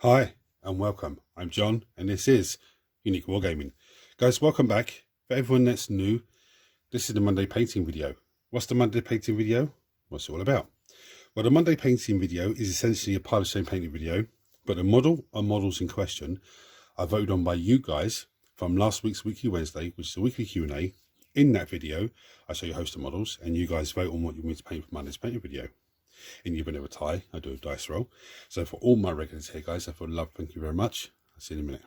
Hi and welcome. I'm John and this is Unique Wargaming. Guys, welcome back. For everyone that's new, this is the Monday painting video. What's the Monday painting video? What's it all about? Well, the Monday painting video is essentially a pile of shame painting video, but the model or models in question are voted on by you guys from last week's Weekly Wednesday, which is a weekly Q&A. In that video, I show you a host of models and you guys vote on what you want me to paint for Monday's painting video. In the event of a tie, I do a dice roll. So for all my regulars here, guys, I feel love. Thank you very much. I'll see you in a minute.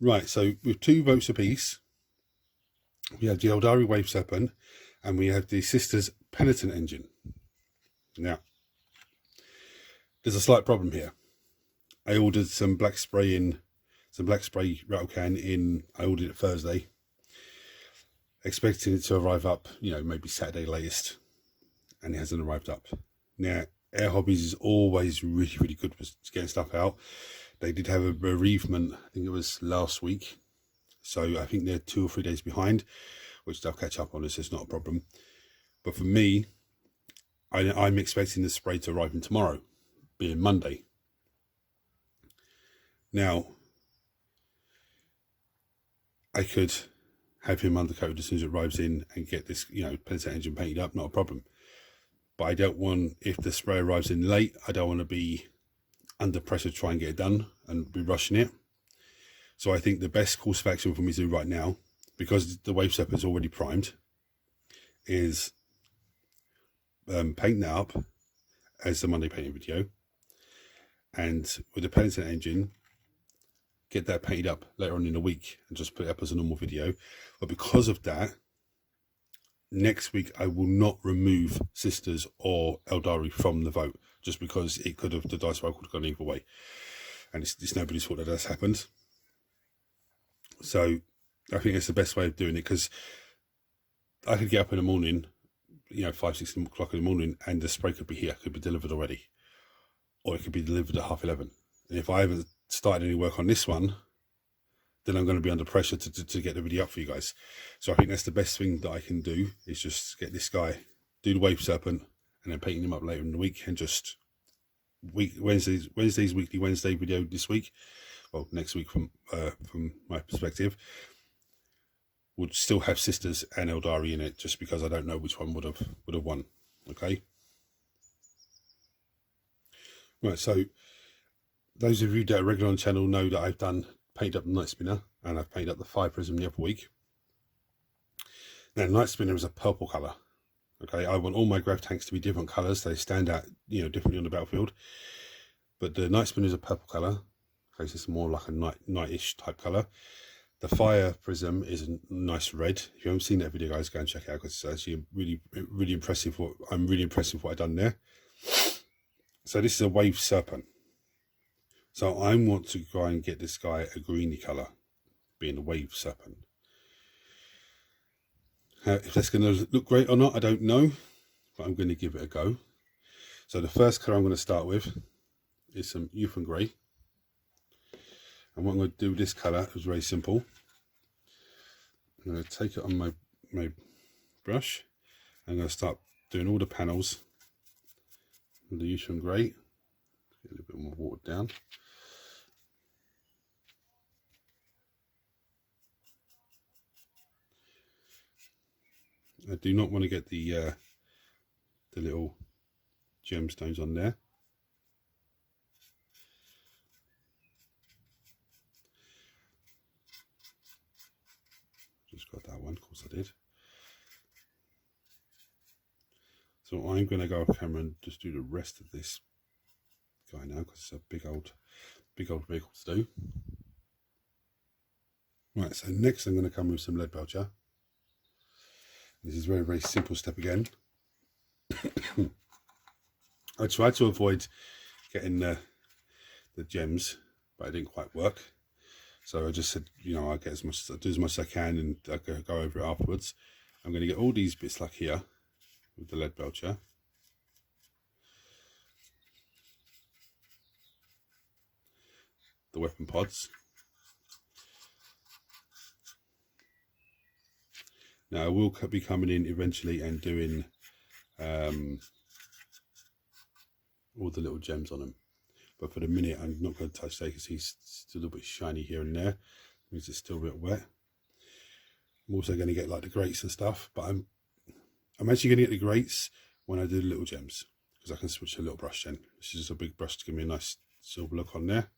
Right, so with 2 votes apiece, we have the Aeldari Wave Serpent and we have the Sisters Penitent Engine. Now, there's a slight problem here. I ordered some black spray rattle can in. I ordered it Thursday, expecting it to arrive up, maybe Saturday latest, and it hasn't arrived up. Now, Air Hobbies is always really, really good with getting stuff out. They did have a bereavement, I think it was last week, so I think they're 2 or 3 days behind, which they'll catch up on. This is not a problem. But for me, I'm expecting the spray to arrive in tomorrow, being Monday. Now, I could have him undercoated as soon as it arrives in and get this, Penitent Engine painted up, not a problem. But I don't want, if the spray arrives in late, I don't want to be under pressure to try and get it done and be rushing it. So I think the best course of action for me to do right now, because the Wave Serpent is already primed, is paint that up as the Monday painting video, and with the Penitent Engine, get that painted up later on in the week and just put it up as a normal video. But because of that, next week I will not remove Sisters or Aeldari from the vote, just because it could have, the dice roll could have gone either way, and it's nobody's fault that that's happened. So I think it's the best way of doing it, because I could get up in the morning, 5, 6 o'clock in the morning, and the spray could be here, could be delivered already, or it could be delivered at 11:30. And if I haven't started any work on this one, then I'm going to be under pressure to get the video up for you guys. So I think that's the best thing that I can do, is just get this guy, do the Wave Serpent, and then painting him up later in the week, and just Wednesday's Weekly Wednesday video this week, well, next week from my perspective, would still have Sisters and Aeldari in it, just because I don't know which one would have won. Okay. Right, so those of you that are regular on the channel know that I've painted up the Night Spinner, and I've painted up the Fire Prism the other week. Now, Night Spinner is a purple colour. Okay, I want all my grav tanks to be different colours. They stand out, differently on the battlefield. But the Night Spinner is a purple colour. Okay, so it's more like a nightish type colour. The Fire Prism is a nice red. If you haven't seen that video, guys, go and check it out, because it's actually really, really impressive. I'm really impressed with what I've done there. So this is a Wave Serpent. So I want to try and get this guy a greeny colour, being a Wave Serpent. If that's going to look great or not, I don't know, but I'm going to give it a go. So the first colour I'm going to start with is some Youth and Grey. And what I'm going to do with this colour is very simple. I'm going to take it on my brush. I'm going to start doing all the panels with the Youth and Grey. Get a little bit more watered down. I do not want to get the little gemstones on there. Just got that one, of course I did. So I'm going to go off camera and just do the rest of this guy now, because it's a big old vehicle to do. Right, so next I'm going to come with some lead belcher. This is a very, very simple step again. I tried to avoid getting the gems, but it didn't quite work. So I just said, I'll get I'll do as much as I can, and I'll go over it afterwards. I'm going to get all these bits like here with the lead belcher. weapon pods. Now I will be coming in eventually and doing all the little gems on them, but for the minute I'm not going to touch that because he's still a little bit shiny here and there. It means it's still a bit wet. I'm also going to get like the grates and stuff, but I'm actually going to get the grates when I do the little gems, because I can switch a little brush then. This is just a big brush to give me a nice silver look on there.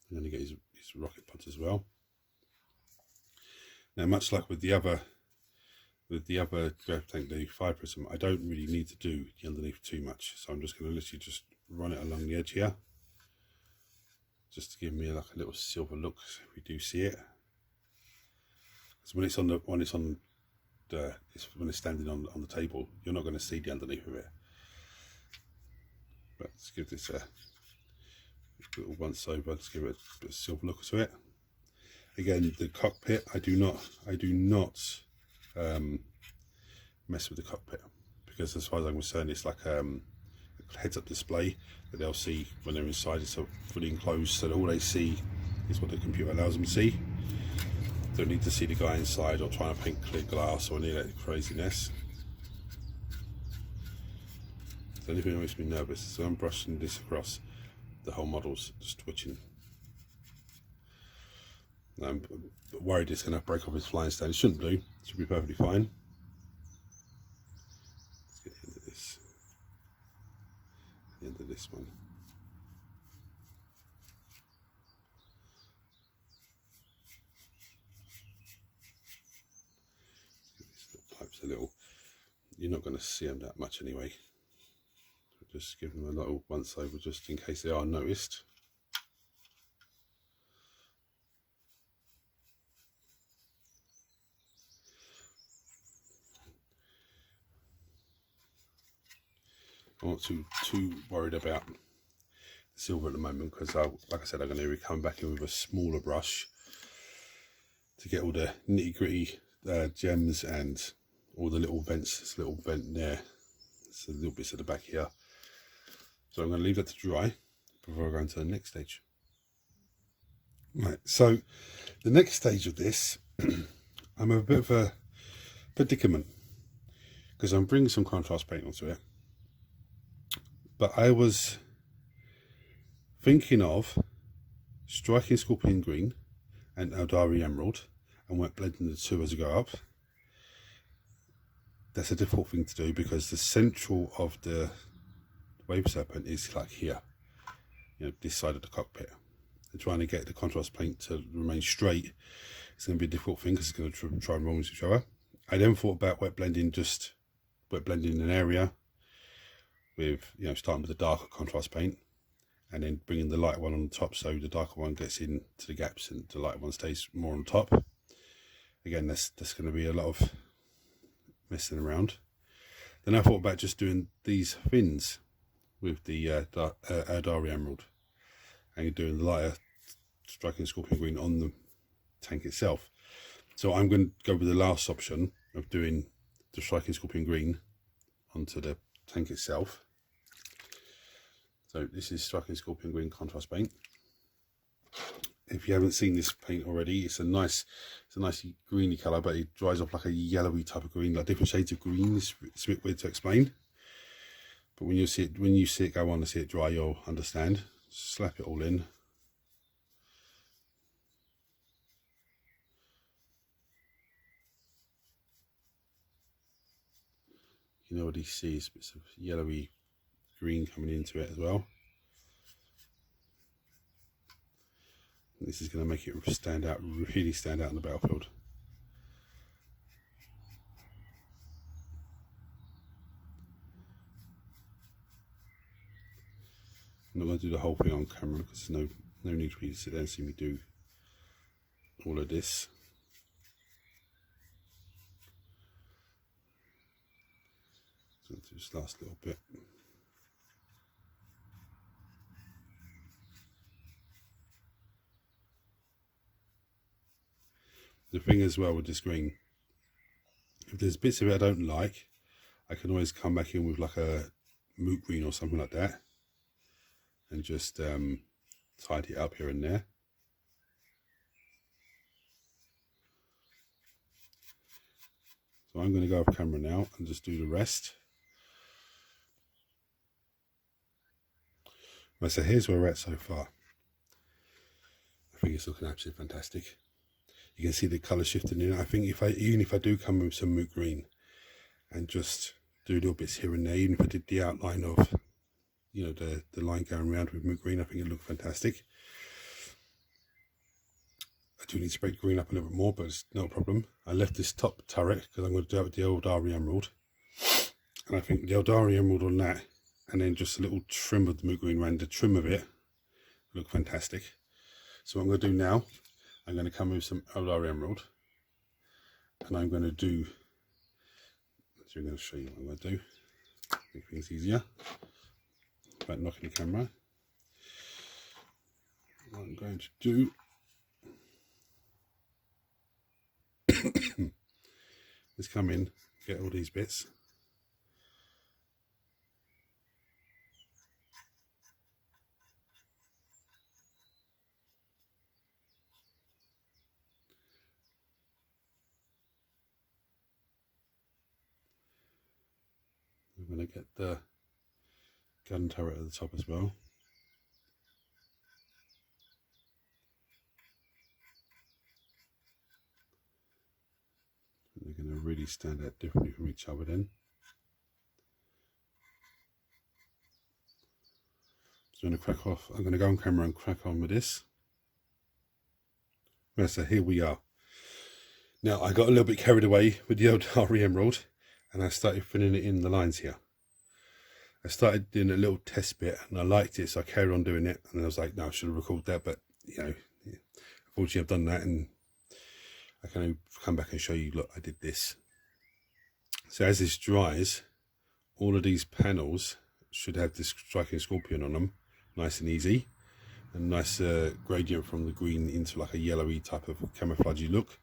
I'm going to get his rocket pods as well. Now, much like with the other grab tank, the fire prism, I don't really need to do the underneath too much, so I'm just going to literally just run it along the edge here, just to give me like a little silver look if we do see it. So when it's standing on the table, you're not going to see the underneath of it. But let's give this a little once over. Let's give it a bit of silver look to it. Again, the cockpit, I do not mess with the cockpit, because as far as I'm concerned, it's like a heads-up display that they'll see when they're inside. It's fully enclosed, so that all they see is what the computer allows them to see. Don't need to see the guy inside or trying to paint clear glass or any of that craziness. The only thing that makes me nervous is when I'm brushing this across, the whole model's just twitching. I'm worried it's going to break off his flying stand. It shouldn't do. It should be perfectly fine. Let's get into this. The end of this one. These pipes a little. You're not going to see them that much anyway. Just give them a little once over just in case they are noticed. I'm not too worried about the silver at the moment, because like I said, I'm going to be coming back in with a smaller brush to get all the nitty gritty gems and all the little vents. This little vent there, it's a little bits at the back here. So I'm going to leave that to dry before I go into the next stage. Right, so the next stage of this, I'm a bit of a predicament, because I'm bringing some contrast paint onto it. But I was thinking of striking Scorpion Green and Aeldari Emerald and went blending the two as I go up. That's a difficult thing to do, because the central of the wave serpent is like here, you know, this side of the cockpit. And trying to get the contrast paint to remain straight is going to be a difficult thing, because it's going to try and roll into each other. I then thought about wet blending an area with, you know, starting with the darker contrast paint and then bringing the lighter one on the top, so the darker one gets into the gaps and the lighter one stays more on top. Again, that's going to be a lot of messing around. Then I thought about just doing these fins with the Aeldari Emerald and doing the lighter striking Scorpion Green on the tank itself. So I'm going to go with the last option of doing the striking Scorpion Green onto the tank itself. So this is striking Scorpion Green contrast paint. If you haven't seen this paint already, it's a nice greeny colour, but it dries off like a yellowy type of green, like different shades of green. It's a bit weird to explain, but when you see it go on and see it dry, you'll understand. Slap it all in. You can already see bits of yellowy green coming into it as well. And this is going to make it stand out, really stand out in the battlefield. I'm not going to do the whole thing on camera, because there's no need for you to sit there and see me do all of this. So do this last little bit. The thing as well with this green, if there's bits of it I don't like, I can always come back in with like a moot green or something like that, and just tidy it up here and there. So I'm going to go off camera now and just do the rest. Right, so here's where we're at so far. I think it's looking absolutely fantastic. You can see the colour shifting in. I think even if I do come with some moot green and just do little bits here and there, even if I did the outline of, you know, the line going around with moot green, I think it looked fantastic. I do need to spray green up a little bit more, but it's no problem. I left this top turret because I'm going to do it with the Aeldari emerald, and I think the Aeldari emerald on that, and then just a little trim of the moot green around the trim of it, look fantastic. So what I'm going to do now, I'm going to come with some Aeldari emerald, and I'm going to do, so I'm going to show you what I'm going to do, make things easier, without knocking the camera. What I'm going to do is come in, get all these bits, I'm going to get the gun turret at the top as well. And they're going to really stand out differently from each other then. So I'm going to crack off, I'm going to go on camera and crack on with this. Right, so here we are. Now I got a little bit carried away with the Aeldari emerald and I started filling it in the lines here. I started doing a little test bit and I liked it, so I carried on doing it, and I was like, no, I should have recorded that, but you know, unfortunately I've done that, and I can come back and show you, look, I did this. So as this dries, all of these panels should have this striking scorpion on them, nice and easy, and nice gradient from the green into like a yellowy type of camouflagey look,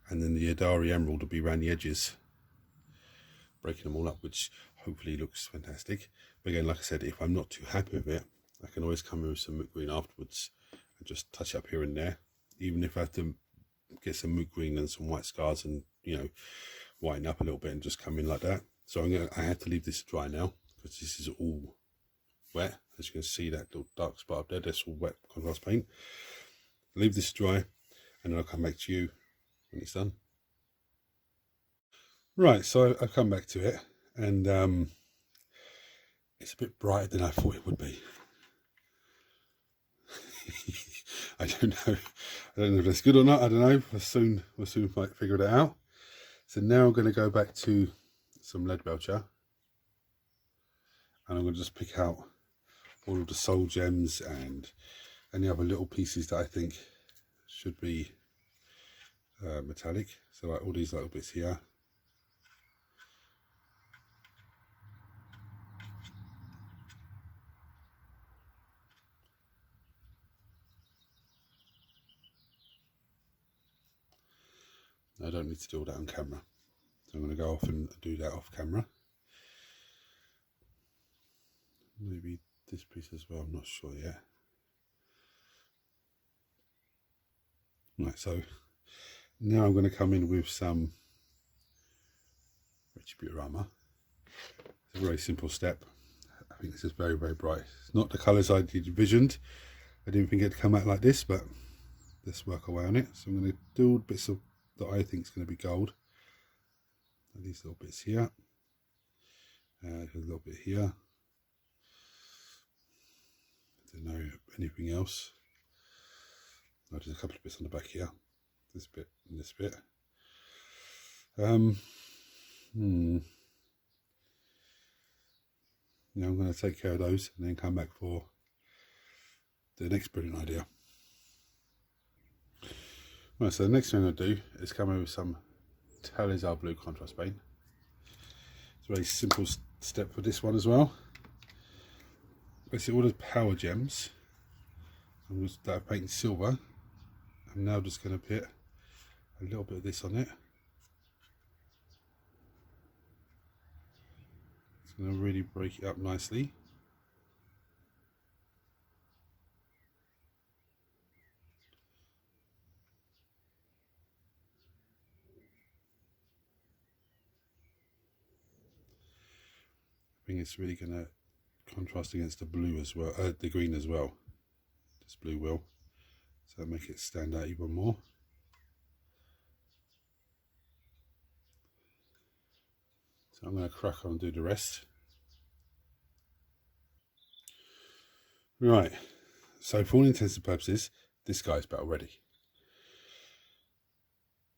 and then the Aeldari emerald will be around the edges, breaking them all up, which hopefully looks fantastic. But again, like I said, if I'm not too happy with it, I can always come in with some moot green afterwards and just touch up here and there, even if I have to get some moot green and some white scars and, you know, whiten up a little bit and just come in like that. So I have to leave this dry now because this is all wet. As you can see, that little dark spot up there, that's all wet contrast paint. Leave this dry and then I'll come back to you when it's done. Right, so I've come back to it, and it's a bit brighter than I thought it would be. I don't know if that's good or not. I don't know. We'll soon might figure it out. So now I'm going to go back to some lead belcher, and I'm going to just pick out all of the soul gems and any other little pieces that I think should be metallic. So like all these little bits here. I don't need to do all that on camera, so I'm going to go off and do that off camera. Maybe this piece as well, I'm not sure yet. Right, so now I'm going to come in with some Retributorama. It's a very simple step. I think this is very, very bright. It's not the colours I envisioned. I didn't think it'd come out like this, but let's work away on it. So I'm going to do all the bits of that I think is going to be gold. And these little bits here. A little bit here. I don't know anything else. Oh, there's a couple of bits on the back here. This bit and this bit. Now I'm going to take care of those and then come back for the next brilliant idea. Right, so the next thing I'm going to do is come in with some Talizar blue contrast paint. It's a very simple step for this one as well. Basically all the power gems that I've painted silver, I'm now just going to put a little bit of this on it. going to really break it up nicely. I think it's really going to contrast against the blue as well, the green as well. This blue will, so make it stand out even more. So I'm going to crack on and do the rest. Right, so for all intents and purposes, this guy's about ready.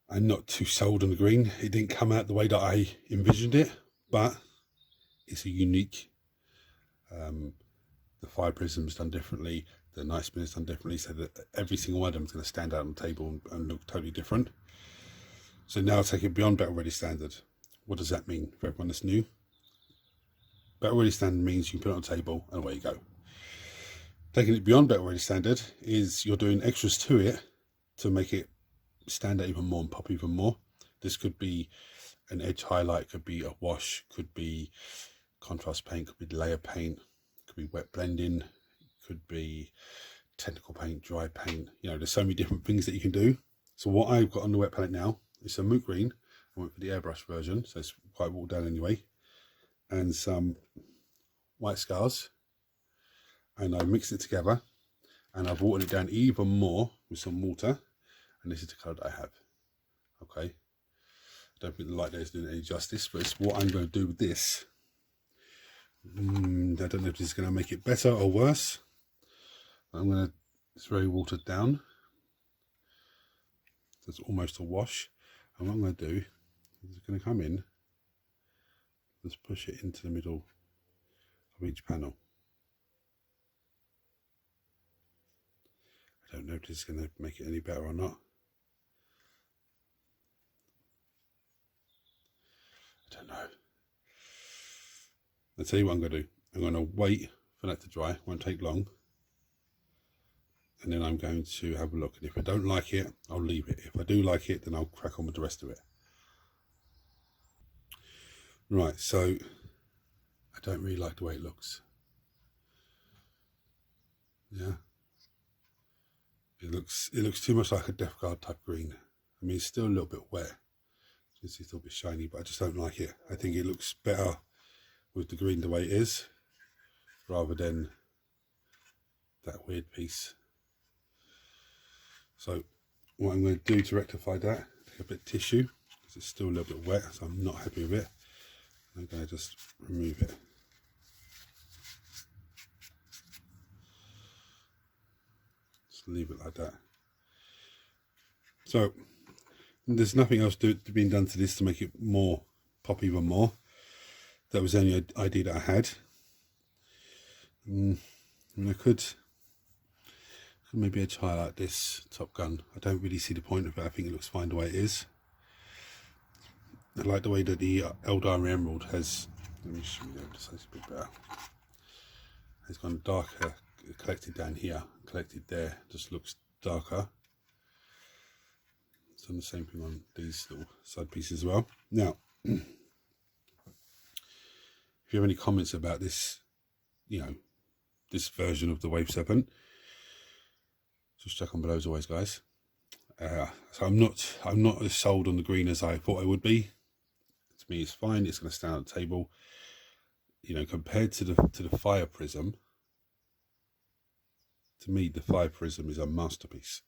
I'm not too sold on the green. It didn't come out the way that I envisioned it, but it's a unique. The fire prism's done differently, the night spin is done differently, so that every single one of them is going to stand out on the table and look totally different. So now I'll take it beyond Battle Ready Standard. What does that mean for everyone that's new? Battle Ready Standard means you can put it on the table and away you go. Taking it beyond Battle Ready Standard is you're doing extras to it to make it stand out even more and pop even more. This could be an edge highlight, could be a wash, could be contrast paint, could be layer paint, could be wet blending, could be technical paint, dry paint. You know, there's so many different things that you can do. So what I've got on the wet palette now is a moot green. I went for the airbrush version, so it's quite watered down anyway, and some white scars, and I mixed it together and I've watered it down even more with some water, and this is the colour that I have. Okay, I don't think the light there is doing any justice, but it's what I'm going to do with this. I don't know if this is going to make it better or worse. It's very watered down, so it's almost a wash, and what I'm going to do is going to come in, just push it into the middle of each panel. I don't know if this is going to make it any better or not. I don't know. I'll tell you what I'm going to do. I'm going to wait for that to dry. It won't take long. And then I'm going to have a look. And if I don't like it, I'll leave it. If I do like it, then I'll crack on with the rest of it. Right, so I don't really like the way it looks. Yeah. It looks too much like a Death Guard type green. I mean, it's still a little bit wet. It's a little bit shiny, but I just don't like it. I think it looks better with the green the way it is, rather than that weird piece. So what I'm going to do to rectify that, take a bit of tissue, because it's still a little bit wet, so I'm not happy with it. I'm going to just remove it. Just leave it like that. So there's nothing else being done to this to make it more pop even more. That was the only idea that I had. I mean, I could maybe edge highlight this Top Gun. I don't really see the point of it. I think it looks fine the way it is. I like the way that the Aeldari Emerald has, let me show you this a bit better. It's gone darker, collected down here, collected there, just looks darker. It's done the same thing on these little side pieces as well. Now, if you have any comments about this, you know, this version of the Wave Serpent, just check on below as always, guys. So I'm not as sold on the green as I thought I would be. To me, it's fine. It's going to stand on the table. You know, compared to the Fire Prism, to me, the Fire Prism is a masterpiece.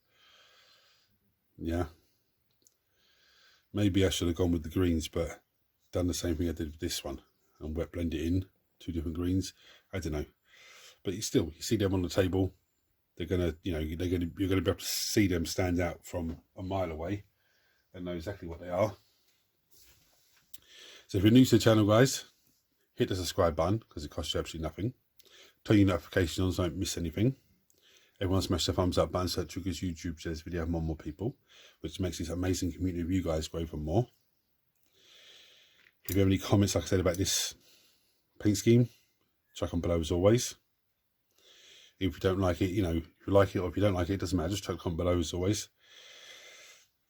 Yeah. Maybe I should have gone with the greens, but done the same thing I did with this one and wet blend it in, two different greens. I don't know, but you see them on the table. They're gonna, you know, you're gonna be able to see them stand out from a mile away and know exactly what they are. So if you're new to the channel, guys, hit the subscribe button because it costs you absolutely nothing. Turn your notifications on so you don't miss anything. Everyone smash the thumbs up button so that triggers YouTube shares video have more people, which makes this amazing community of you guys grow even more. If you have any comments, like I said, about this paint scheme, chuck them below as always. If you don't like it, you know, if you like it or if you don't like it, it doesn't matter, just chuck them below as always.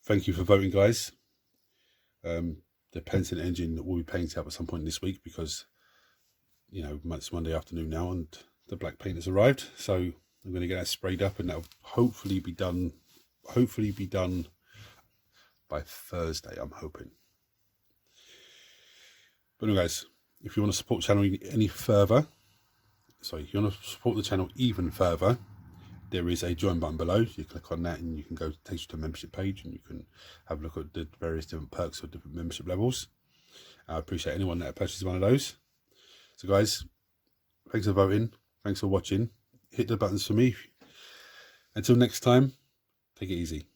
Thank you for voting, guys. The Penitent engine will be painted up at some point this week because you know, it's Monday afternoon now, and the black paint has arrived. So I'm going to get that sprayed up, and that'll hopefully be done. Hopefully be done by Thursday, I'm hoping. But anyway, guys, if you want to support the channel any further, sorry, if you want to support the channel even further, there is a join button below. You click on that and you can go take you to a membership page, and you can have a look at the various different perks of different membership levels. I appreciate anyone that purchases one of those. So guys, thanks for voting. Thanks for watching. Hit the buttons for me. Until next time, take it easy.